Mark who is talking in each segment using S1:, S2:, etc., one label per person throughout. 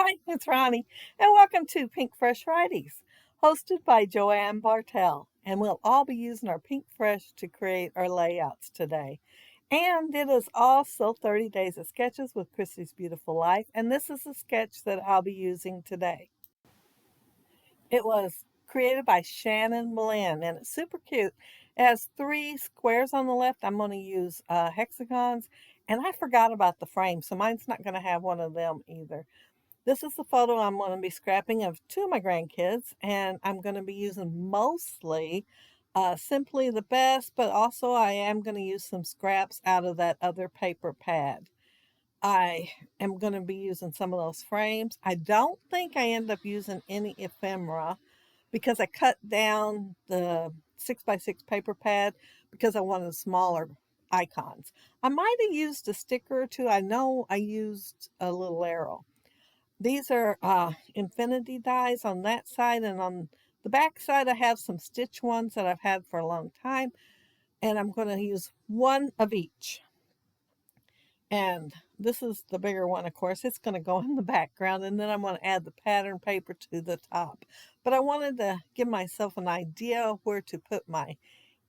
S1: Hi, it's Ronnie, and welcome to Pinkfresh Fridays, hosted by Joanne Bartell. And we'll all be using our Pink Fresh to create our layouts today. And it is also 30 Days of Sketches with Christy's Beautiful Life, and this is a sketch that I'll be using today. It was created by Shannon Malin, and it's super cute. It has three squares on the left. I'm going to use hexagons, and I forgot about the frame, so mine's not going to have one of them either. This is the photo I'm going to be scrapping of two of my grandkids, and I'm going to be using mostly Simply the Best, but also I am going to use some scraps out of that other paper pad. I am going to be using some of those frames. I don't think I end up using any ephemera because I cut down the 6x6 paper pad because I wanted smaller icons. I might have used a sticker or two. I know I used a little arrow. These are infinity dies on that side, and on the back side I have some stitch ones that I've had for a long time, and I'm going to use one of each. And this is the bigger one, of course. It's going to go in the background, and then I'm going to add the pattern paper to the top. But I wanted to give myself an idea where to put my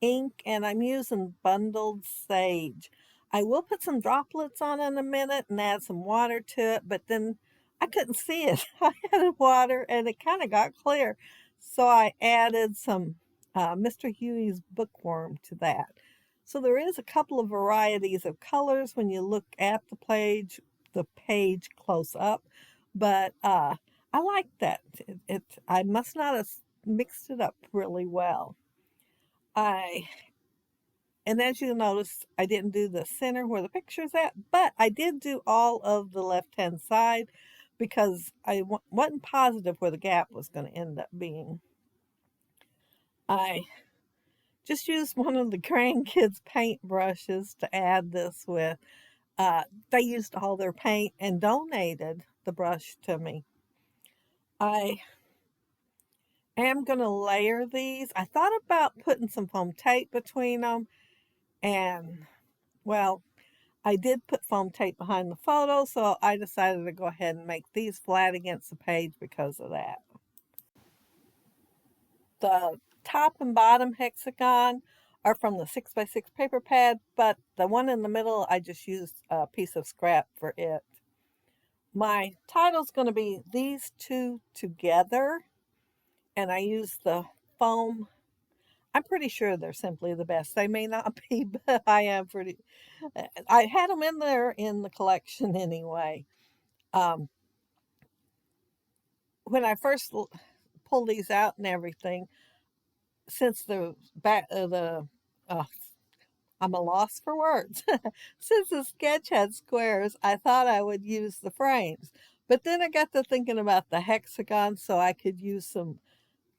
S1: ink, and I'm using bundled sage. I will put some droplets on in a minute and add some water to it, but then I couldn't see it. I added water and it kind of got clear. So I added some Mr. Huey's bookworm to that. So there is a couple of varieties of colors when you look at the page close up, but I like that. I must not have mixed it up really well. I And as you notice, I didn't do the center where the picture's at, but I did do all of the left-hand side because I wasn't positive where the gap was going to end up being. I just used one of the grandkids' paint brushes to add this with. They used all their paint and donated the brush to me. I am going to layer these. I thought about putting some foam tape between them, and well, I did put foam tape behind the photo, so I decided to go ahead and make these flat against the page because of that. The top and bottom hexagon are from the 6x6 paper pad, but the one in the middle, I just used a piece of scrap for it. My title's going to be These Two Together, and I used the foam. I'm pretty sure they're Simply the Best. They may not be, but I had them in there in the collection anyway. Um, when I first pulled these out and everything, since the back of uh, I'm a loss for words. Since the sketch had squares, I thought I would use the frames. But then I got to thinking about the hexagon, so I could use some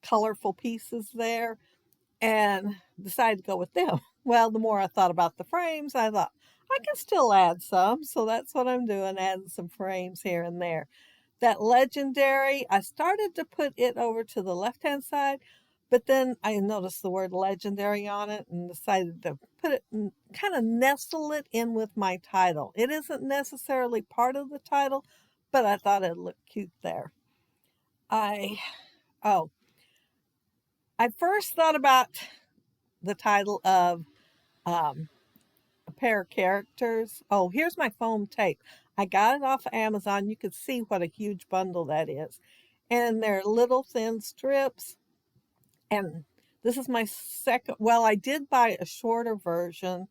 S1: colorful pieces there and decided to go with them. Well, the more I thought about the frames, I thought I can still add some. So that's what I'm doing, adding some frames here and there. That legendary, I started to put it over to the left-hand side, but then I noticed the word legendary on it and decided to put it and kind of nestle it in with my title. It isn't necessarily part of the title, but I thought it'd look cute there. I oh, I first thought about the title of a pair of characters. Oh, here's my foam tape. I got it off of Amazon. You can see what a huge bundle that is. And they're little thin strips. And this is my second. Well, I did buy a shorter version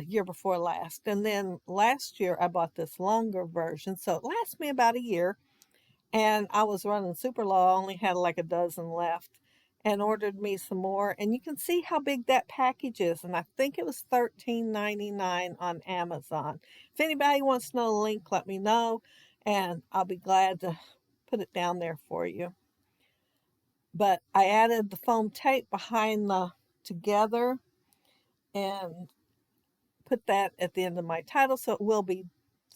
S1: year before last. And then last year I bought this longer version. So it lasts me about a year. And I was running super low. I only had like a dozen left and ordered me some more. And you can see how big that package is. And I think it was $13.99 on Amazon. If anybody wants to know the link, let me know. And I'll be glad to put it down there for you. But I added the foam tape behind the together and put that at the end of my title. So it will be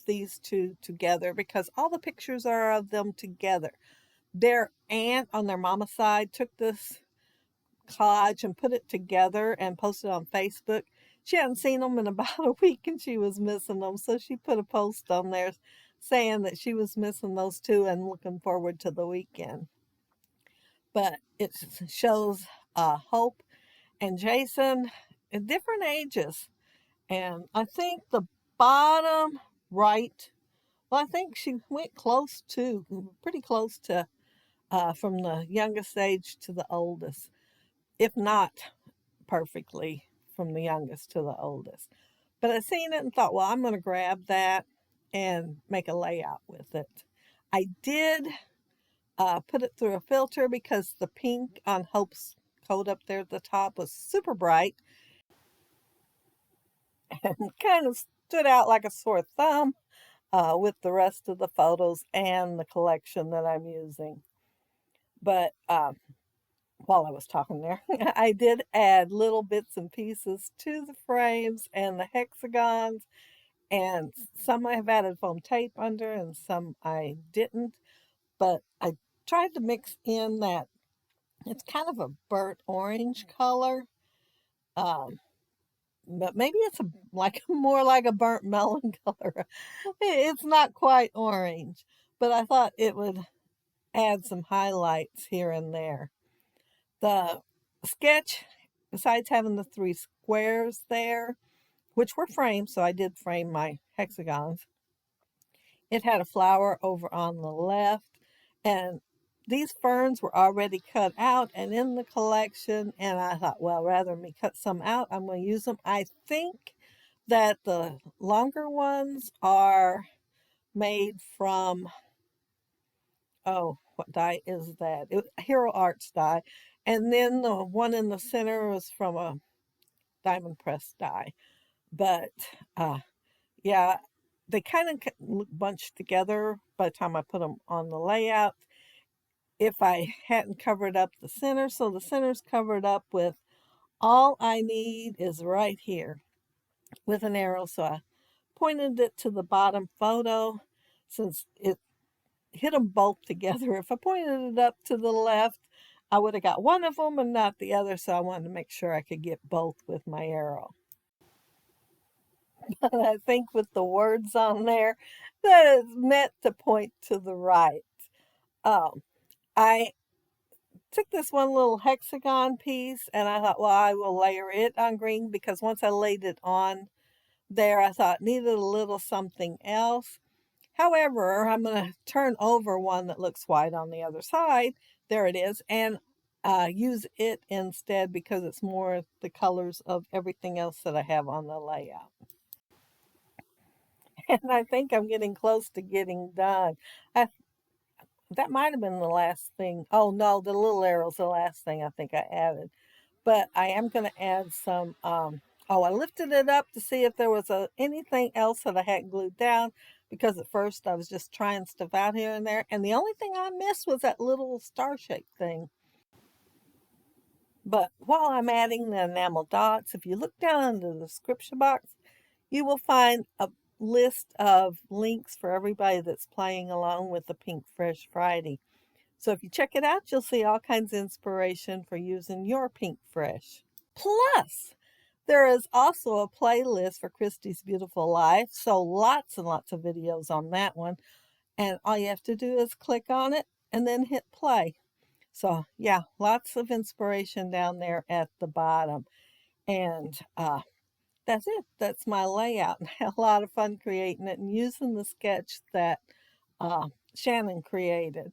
S1: These Two Together because all the pictures are of them together. Their aunt on their mama's side took this collage and put it together and posted on Facebook. She hadn't seen them in about a week and she was missing them, so she put a post on there saying that she was missing those two and looking forward to the weekend. But it shows Hope and Jason at different ages. And I think the bottom right, well, I think she went close to, pretty close to, from the youngest age to the oldest, if not perfectly from the youngest to the oldest. But I seen it and thought, well, I'm going to grab that and make a layout with it. I did put it through a filter because the pink on Hope's coat up there at the top was super bright and kind of stood out like a sore thumb with the rest of the photos and the collection that I'm using. But while I was talking there, I did add little bits and pieces to the frames and the hexagons, and some I have added foam tape under and some I didn't. But I tried to mix in that it's kind of a burnt orange color. Um, but maybe it's like more like a burnt melon color. It's not quite orange, but I thought it would add some highlights here and there. The sketch, besides having the three squares there, which were framed, so I did frame my hexagons, it had a flower over on the left, and these ferns were already cut out and in the collection, and I thought, well, rather than me cut some out, I'm going to use them. I think that the longer ones are made from, oh, what dye is that? Hero Arts dye. And then the one in the center was from a diamond press dye. But yeah, they kind of look bunched together by the time I put them on the layout. If I hadn't covered up the center, so the center's covered up with, all I need is right here with an arrow. So I pointed it to the bottom photo since it hit them both together. If I pointed it up to the left, I would have got one of them and not the other, so I wanted to make sure I could get both with my arrow. But I think with the words on there, that is meant to point to the right. I took this one little hexagon piece and I thought, well, I will layer it on green because once I laid it on there, I thought needed a little something else. However, I'm going to turn over one that looks white on the other side. There it is. And use it instead because it's more the colors of everything else that I have on the layout. And I think I'm getting close to getting done. I, that might have been the last thing. Oh, no, the little arrow's the last thing I think I added. But I am going to add some, oh, I lifted it up to see if there was anything else that I hadn't glued down because at first I was just trying stuff out here and there. And the only thing I missed was that little star-shaped thing. But while I'm adding the enamel dots, if you look down in the description box, you will find a list of links for everybody that's playing along with the Pinkfresh Friday. So if you check it out, you'll see all kinds of inspiration for using your Pinkfresh. Plus, there is also a playlist for Christy's Beautiful Life, so lots and lots of videos on that one. And all you have to do is click on it and then hit play. So yeah, lots of inspiration down there at the bottom. And that's it. That's my layout. I had a lot of fun creating it and using the sketch that Shannon created.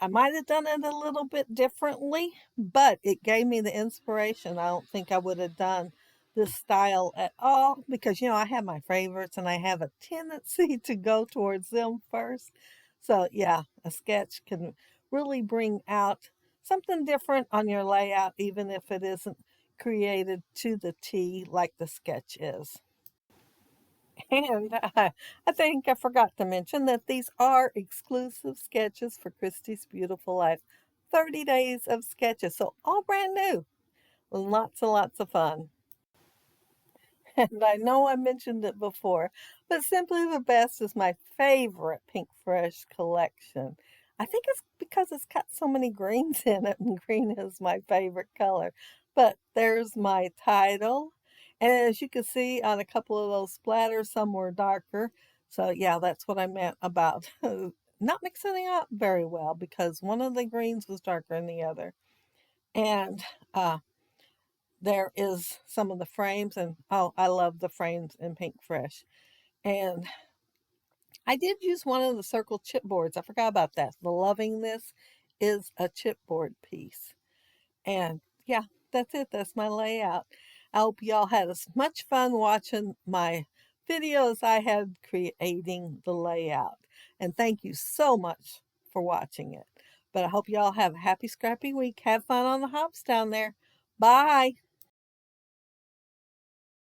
S1: I might have done it a little bit differently, but it gave me the inspiration. I don't think I would have done this style at all because, you know, I have my favorites and I have a tendency to go towards them first. So yeah, a sketch can really bring out something different on your layout, even if it isn't created to the T like the sketch is. And I think I forgot to mention that these are exclusive sketches for Christy's Beautiful Life. 30 days of sketches, so all brand new. Lots and lots of fun. And I know I mentioned it before, but Simply the Best is my favorite Pinkfresh collection. I think it's because it's got so many greens in it, and green is my favorite color. But there's my title. And as you can see on a couple of those splatters, some were darker. So yeah, that's what I meant about not mixing it up very well, because one of the greens was darker than the other. And there is some of the frames, and oh, I love the frames in Pinkfresh. And I did use one of the circle chipboards. I forgot about that. The Loving This is a chipboard piece. And yeah, that's it. That's my layout. I hope y'all had as much fun watching my video as I had creating the layout. And thank you so much for watching it. But I hope y'all have a happy scrappy week. Have fun on the hops down there. Bye.